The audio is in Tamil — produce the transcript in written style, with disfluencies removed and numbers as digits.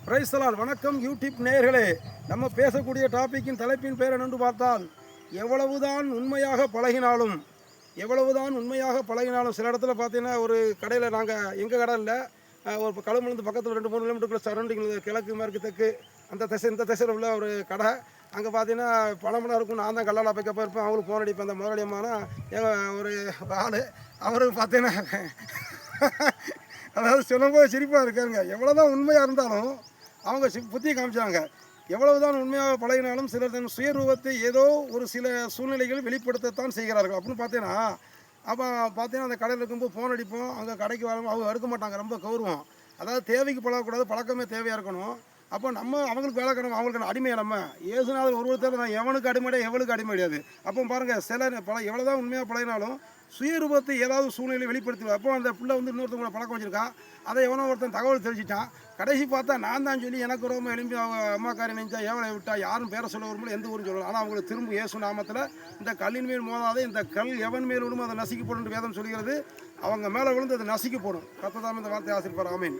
Praise the Lord. வணக்கம் யூடியூப் நேயர்களே. நம்ம பேசக்கூடிய டாபிக்கின் தலைப்பின் பேர் என்னென்று பார்த்தால், எவ்வளவுதான் உண்மையாக பழகினாலும் சில இடத்துல பார்த்தீங்கன்னா, ஒரு கடையில் எங்கள் கடை இல்லை, ஒரு கழுமலந்து பக்கத்தில் 2-3 கிலோமீட்டருக்குள்ள சரௌண்டிங்கில் கிழக்கு மேற்கு தெற்கு அந்த திசை இந்த திசையில் உள்ள ஒரு கடை. அங்கே பார்த்தீங்கன்னா பணமெல்லாம் இருக்கும். நான் தான் கல்லால் அப்பக்கப்போ இருப்பேன். அவங்களுக்கு ஃபோன் அடிப்பேன். அந்த முதலாளியமான எங்கள் ஒரு ஆள், அவருக்கு பார்த்தீங்கன்னா அதாவது சொல்லும்போது சிரிப்பாக இருக்காருங்க. எவ்வளோ தான் உண்மையாக இருந்தாலும் அவங்க புத்தியை காமிச்சாங்க. எவ்வளவு தான் உண்மையாக பழகினாலும் சிலர் தன் சுயரூபத்தை ஏதோ ஒரு சில சூழ்நிலைகள் வெளிப்படுத்தத்தான் செய்கிறார்கள் அப்படின்னு பார்த்தீங்கன்னா, அப்போ பார்த்தீங்கன்னா அந்த கடையில் இருக்கும்போது ஃபோன் அடிப்போம். அங்கே கடைக்கு வரோம், அவங்க எடுக்க மாட்டாங்க, ரொம்ப கௌரவம். அதாவது தேவைக்கு பழகக்கூடாது, பழக்கமே தேவையாக இருக்கணும். அப்போ நம்ம அவங்களுக்கு வேலைக்கணும், அவங்களுக்கு அடிமை. நம்ம ஏசுனாலும் ஒருத்தர் நான் எவனுக்கு அடிமையா எவனுக்கு அடிமை கிடையாது. அப்போ பாருங்கள், சில எவ்வளோ தான் உண்மையாக பழகினாலும் சுயரூபத்தை ஏதாவது சூழ்நிலை வெளிப்படுத்துவேன். அப்போ அந்த பிள்ளை வந்து இன்னொருத்தவங்களை பழக்கம் வச்சுருக்கான், அதை எவனோ ஒருத்தன் தகவல் தெரிஞ்சிட்டான். கடைசி பார்த்தா நான் தான் சொல்லி எனக்கு ரொம்ப எலும்பி அவங்க அம்மாக்காரி நினைச்சா ஏவலை விட்டா யாரும் பேர சொல்ல வரும்போது எந்த ஊரும் சொல்லலாம். ஆனால் அவங்களை திரும்ப இயேசு நாமத்தில் இந்த கல்லின் மேல் மோதாதே, இந்த கல் எவன் மேல் விழுமோ அதை நசுக்கி போடும் வேதம் சொல்கிறது. அவங்க மேலே விழுந்து அதை நசுக்கி போடும். கர்த்தர் தாமே இந்த வார்த்தை ஆசீர்வதிப்பார். ஆமென்.